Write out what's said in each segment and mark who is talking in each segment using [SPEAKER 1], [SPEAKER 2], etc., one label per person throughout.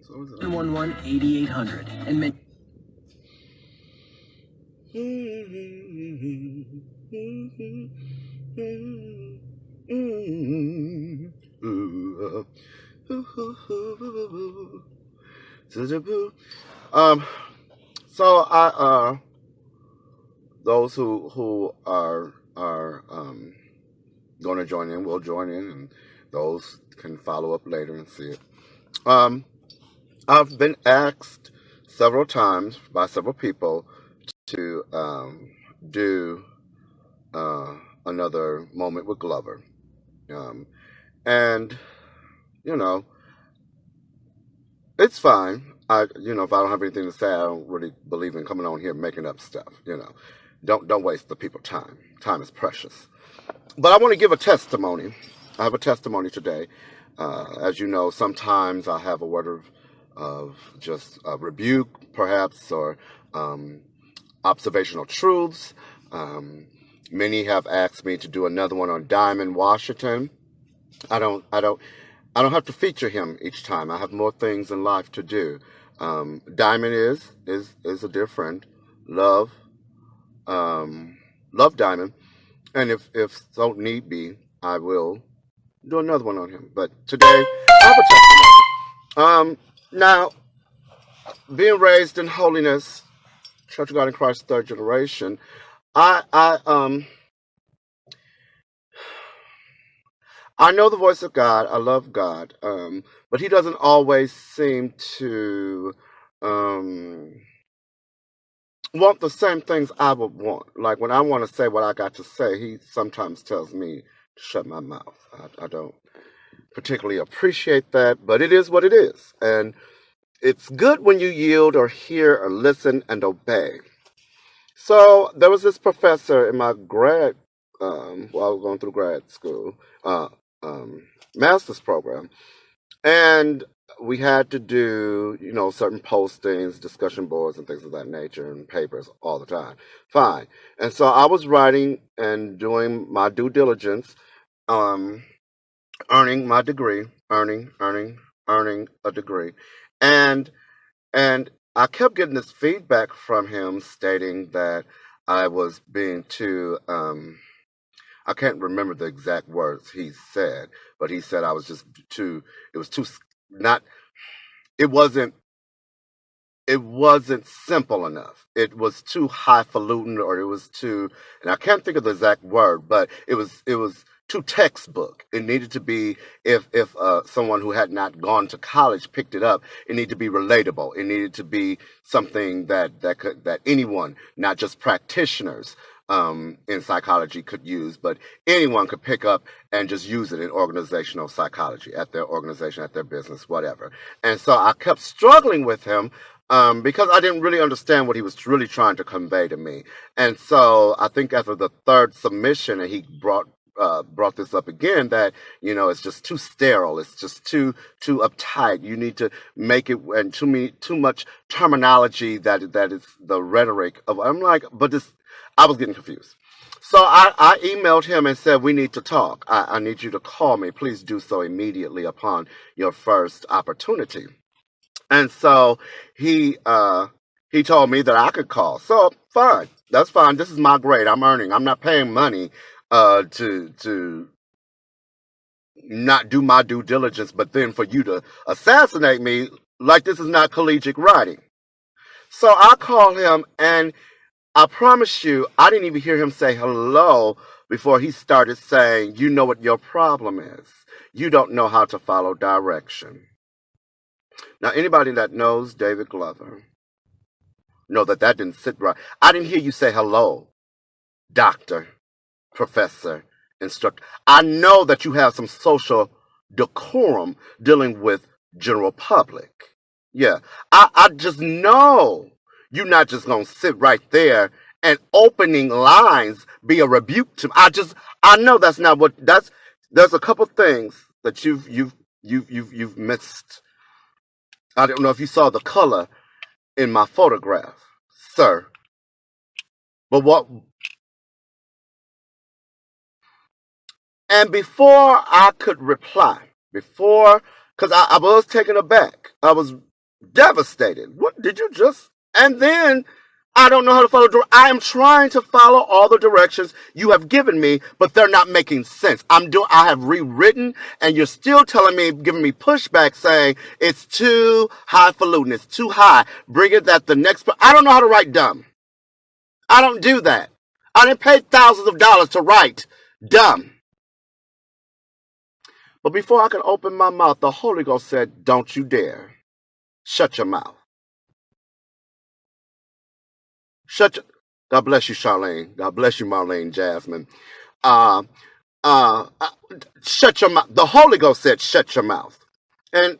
[SPEAKER 1] So is it
[SPEAKER 2] 911-8800 and
[SPEAKER 1] so I those who are going to join in will join in, and those can follow up later and see it. I've been asked several times by several people to do another moment with Glover, um, and you know it's fine. If I don't have anything to say, I don't really believe in coming on here making up stuff. Don't waste the people's time. Time is precious. But I want to give a testimony. I have a testimony today. As you know, sometimes I have a word of just a rebuke, perhaps, or observational truths. Many have asked me to do another one on Diamond Washington. I don't have to feature him each time. I have more things in life to do. Diamond is a dear friend. Love Diamond, and if so need be, I will do another one on him. But today, I have a testimony. Now, being raised in holiness, Church of God in Christ, third generation, I know the voice of God. I love God, but He doesn't always seem to want the same things I would want. Like when I want to say what I got to say, He sometimes tells me to shut my mouth. I don't particularly appreciate that, but it is what it is, and it's good when you yield or hear or listen and obey. So there was this professor in my while I was going through grad school, master's program, and we had to do, certain postings, discussion boards, and things of that nature, and papers all the time. Fine. And so I was writing and doing my due diligence, um, earning my degree, earning a degree, and and I kept getting this feedback from him stating that I was being too. I can't remember the exact words he said, but he said I was just too. It was too not. It wasn't. It wasn't simple enough. It was too highfalutin, or it was too. And I can't think of the exact word, but it was. It was too textbook. It needed to be if someone who had not gone to college picked it up. It needed to be relatable. It needed to be something that anyone, not just practitioners, in psychology could use, but anyone could pick up and just use it in organizational psychology at their organization, at their business, whatever. And so I kept struggling with him because I didn't really understand what he was really trying to convey to me. And so I think after the third submission, and he brought this up again, that it's just too sterile, it's just too uptight. You need to make it, and too much terminology that is the rhetoric of. I'm like, but this. I was getting confused. So I emailed him and said, we need to talk. I need you to call me. Please do so immediately upon your first opportunity. And so he told me that I could call. So fine, that's fine. This is my grade. I'm earning. I'm not paying money to not do my due diligence, but then for you to assassinate me, like this is not collegiate writing. So I call him, and I promise you, I didn't even hear him say hello before he started saying, you know what your problem is. You don't know how to follow direction. Now, anybody that knows David Glover know that didn't sit right. I didn't hear you say hello, doctor, professor, instructor. I know that you have some social decorum dealing with general public. Yeah, I just know you're not just gonna sit right there and opening lines be a rebuke to me. I know that's not what that's. There's a couple things that you've missed. I don't know if you saw the color in my photograph, sir. But what? And before I could reply, because I was taken aback, I was Devastated. What did you just? And then I don't know how to follow. I am trying to follow all the directions you have given me, but they're not making sense. I have rewritten, and you're still telling me, giving me pushback, saying it's too highfalutin. It's too high. Bring it that the next. I don't know how to write dumb. I don't do that. I didn't pay thousands of dollars to write dumb. But before I could open my mouth, the Holy Ghost said, "Don't you dare. Shut your mouth. Shut your." God bless you, Charlene. God bless you, Marlene, Jasmine. Uh, uh, uh, Shut your mouth. The Holy Ghost said, "Shut your mouth." And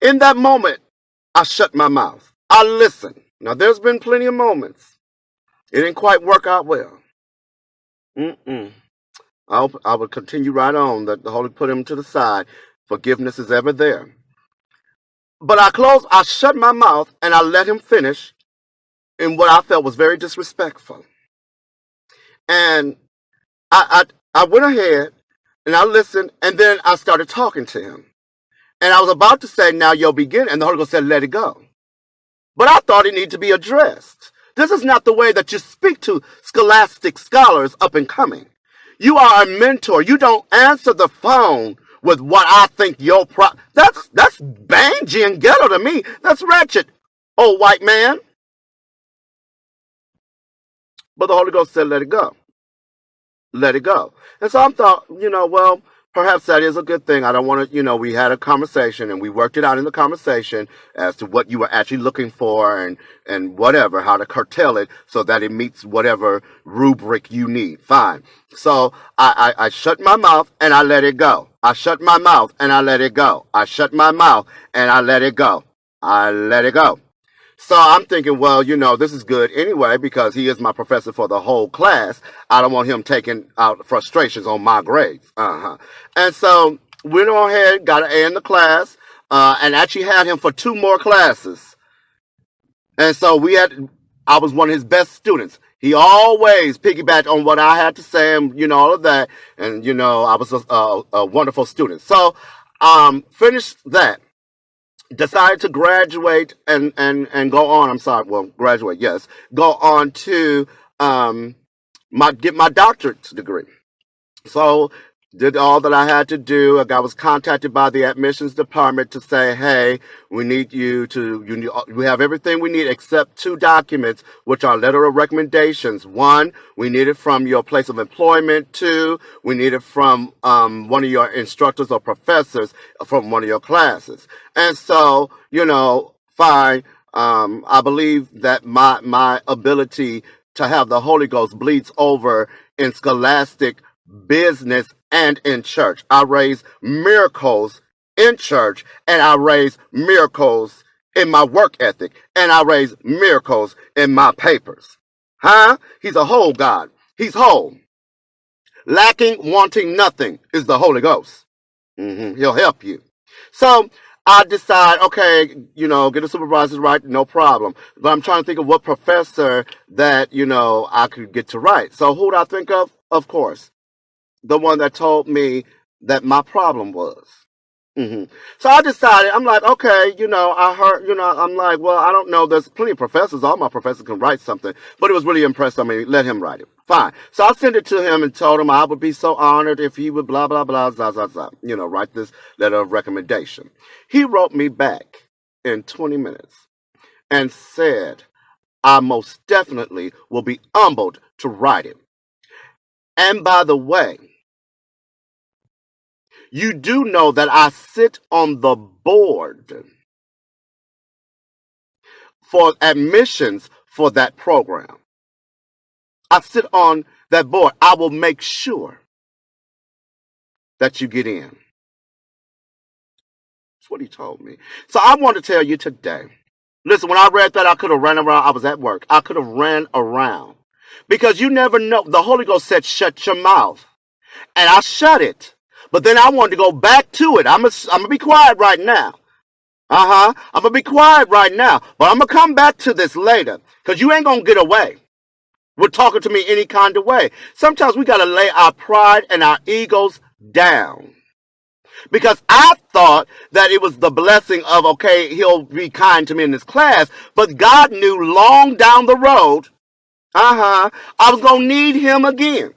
[SPEAKER 1] in that moment, I shut my mouth. I listened. Now, there's been plenty of moments. It didn't quite work out well. Mm-mm. I would continue right on. That the Holy put him to the side. Forgiveness is ever there. But I shut my mouth, and I let him finish in what I felt was very disrespectful. And I went ahead and I listened, and then I started talking to him. And I was about to say, "Now you'll begin," and the Holy Ghost said, "Let it go." But I thought it needed to be addressed. This is not the way that you speak to scholastic scholars up and coming. You are a mentor. You don't answer the phone with what I think your That's bangy and ghetto to me. That's wretched, old white man. But the Holy Ghost said, "Let it go. Let it go." And so I thought, well, perhaps that is a good thing. I don't want to, we had a conversation and we worked it out in the conversation as to what you were actually looking for and whatever, how to curtail it so that it meets whatever rubric you need. Fine. So I shut my mouth and I let it go. I shut my mouth and I let it go. I shut my mouth and I let it go. I let it go. So I'm thinking, well, this is good anyway because he is my professor for the whole class. I don't want him taking out frustrations on my grades. And so went on ahead, got an A in the class, and actually had him for 2 more classes. And so I was one of his best students. He always piggybacked on what I had to say and, all of that. And, I was a wonderful student. So finished that. Decided to graduate and go on. I'm sorry. Well, graduate, yes. Go on to get my doctorate degree. So did all that I had to do. I was contacted by the admissions department to say, "Hey, we need we have everything we need except 2 documents, which are letter of recommendations. 1, we need it from your place of employment. 2, we need it from one of your instructors or professors from one of your classes." And so, fine. I believe that my ability to have the Holy Ghost bleeds over in scholastic business and in church. I raise miracles in church, and I raise miracles in my work ethic, and I raise miracles in my papers. He's a whole God. He's whole. Lacking, wanting nothing is the Holy Ghost. He'll help you. So I decide, okay, get a supervisor right, no problem. But I'm trying to think of what professor that, I could get to write. So who did I think of? Of course, the one that told me that my problem was. So I decided, I'm like, okay, I heard, I'm like, well, I don't know. There's plenty of professors. All my professors can write something. But it was really impressed on me. Let him write it. Fine. So I sent it to him and told him I would be so honored if he would blah, blah, blah, blah, blah, blah, write this letter of recommendation. He wrote me back in 20 minutes and said, "I most definitely will be humbled to write it. And by the way, you do know that I sit on the board for admissions for that program. I sit on that board. I will make sure that you get in." That's what he told me. So I want to tell you today. Listen, when I read that, I could have ran around. I was at work. I could have ran around. Because you never know. The Holy Ghost said, "Shut your mouth." And I shut it. But then I wanted to go back to it. I'm going to be quiet right now. I'm going to be quiet right now. But I'm going to come back to this later. Because you ain't going to get away with talking to me any kind of way. Sometimes we got to lay our pride and our egos down. because I thought that it was the blessing of, okay, he'll be kind to me in this class, but God knew long down the road, I was going to need him again.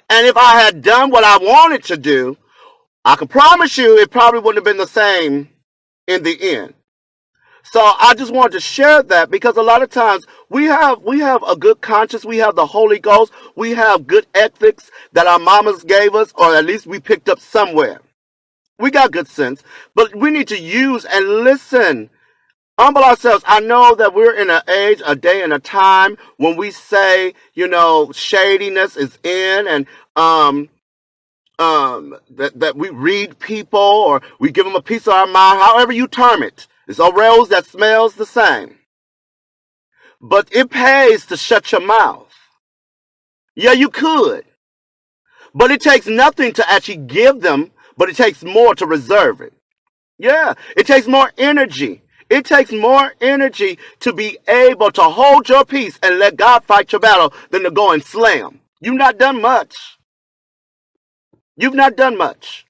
[SPEAKER 1] And if I had done what I wanted to do, I can promise you it probably wouldn't have been the same in the end. So I just wanted to share that because a lot of times we have a good conscience, we have the Holy Ghost, we have good ethics that our mamas gave us, or at least we picked up somewhere. We got good sense, but we need to use and listen. Humble ourselves. I know that we're in an age, a day, and a time when we say, shadiness is in, and that we read people or we give them a piece of our mind, however you term it. It's a rose that smells the same. But it pays to shut your mouth. Yeah, you could. But it takes nothing to actually give them, but it takes more to reserve it. Yeah, it takes more energy. It takes more energy to be able to hold your peace and let God fight your battle than to go and slam. You've not done much. You've not done much.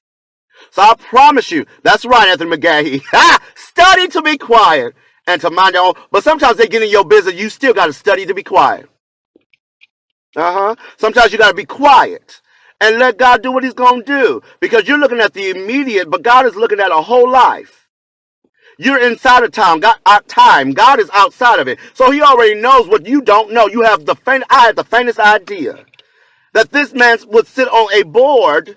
[SPEAKER 1] So I promise you, that's right, Anthony McGahee. Study to be quiet and to mind your own. But sometimes they get in your business. You still got to study to be quiet. Sometimes you got to be quiet and let God do what he's going to do. Because you're looking at the immediate, but God is looking at a whole life. You're inside of time. God is outside of it. So he already knows what you don't know. I had the faintest idea that this man would sit on a board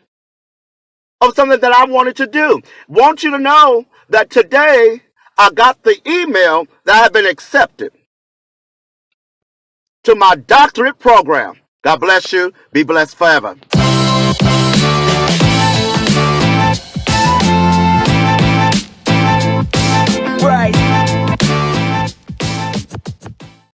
[SPEAKER 1] of something that I wanted to do. Want you to know that today I got the email that I have been accepted to my doctorate program. God bless you. Be blessed forever.